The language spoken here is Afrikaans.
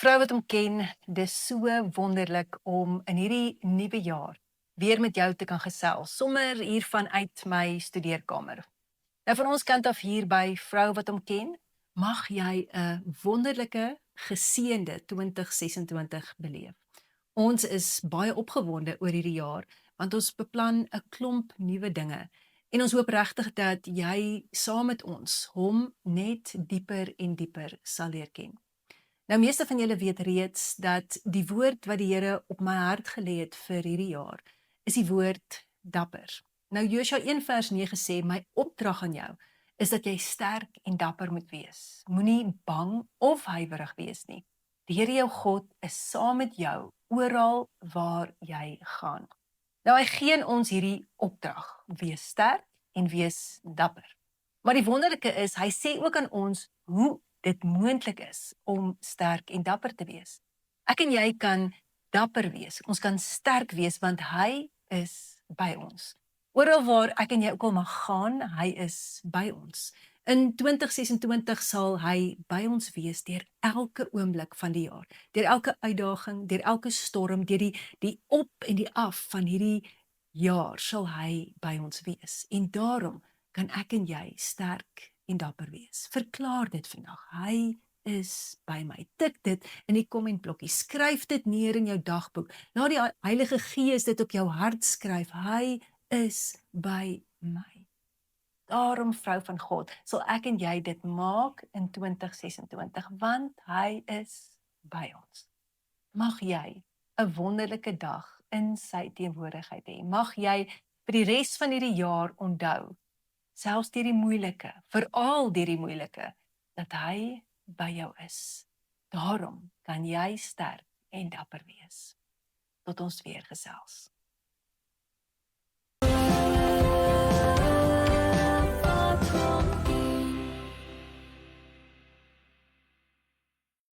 Vrou wat hom ken, dis so wonderlik om in hierdie nuwe jaar weer met jou te kan gesels, sommer hier vanuit my studeerkamer. Nou van ons kant af hier by Vrou wat hom ken, mag jy 'n wonderlike, geseënde 2026 beleef. Ons is baie opgewonde oor hierdie jaar, want ons beplan 'n klomp nuwe dinge. En ons hoop regtig dat jy saam met ons hom net dieper en dieper sal leer ken. Nou meeste van julle weet reeds dat die woord wat die Here op my hart gelê het vir hierdie jaar, is die woord dapper. Nou Josua 1 vers 9 sê, my opdrag aan jou is dat jy sterk en dapper moet wees. Moenie bang of huiwerig wees nie. Die Here jou God is saam met jou oral waar jy gaan. Nou hy gee ons hierdie opdrag, wees sterk en wees dapper. Maar die wonderlike is, hy sê ook aan ons hoe dit moontlik is om sterk en dapper te wees. Ek en jy kan dapper wees, ons kan sterk wees, want hy is by ons. Oral waar ek en jy ook al mag gaan, hy is by ons. In 2026 sal hy by ons wees deur elke oomblik van die jaar, deur elke uitdaging, deur elke storm, deur die op en die af van hierdie jaar sal hy by ons wees. En daarom kan ek en jy sterk en dapper wees. Verklaar dit vandag. Hy is by my. Tik dit in die kommentblokkie. Skryf dit neer in jou dagboek. Laat die Heilige Gees dit op jou hart skryf. Hy is by my. Daarom, vrou van God, sal ek en jy dit maak in 2026, want hy is by ons. Mag jy 'n wonderlike dag in sy teenwoordigheid hê. Mag jy vir die res van hierdie jaar onthou, selfs deur die moeilike, veral deur die moeilike, dat hy by jou is. Daarom kan jy sterk en dapper wees. Tot ons weer gesels.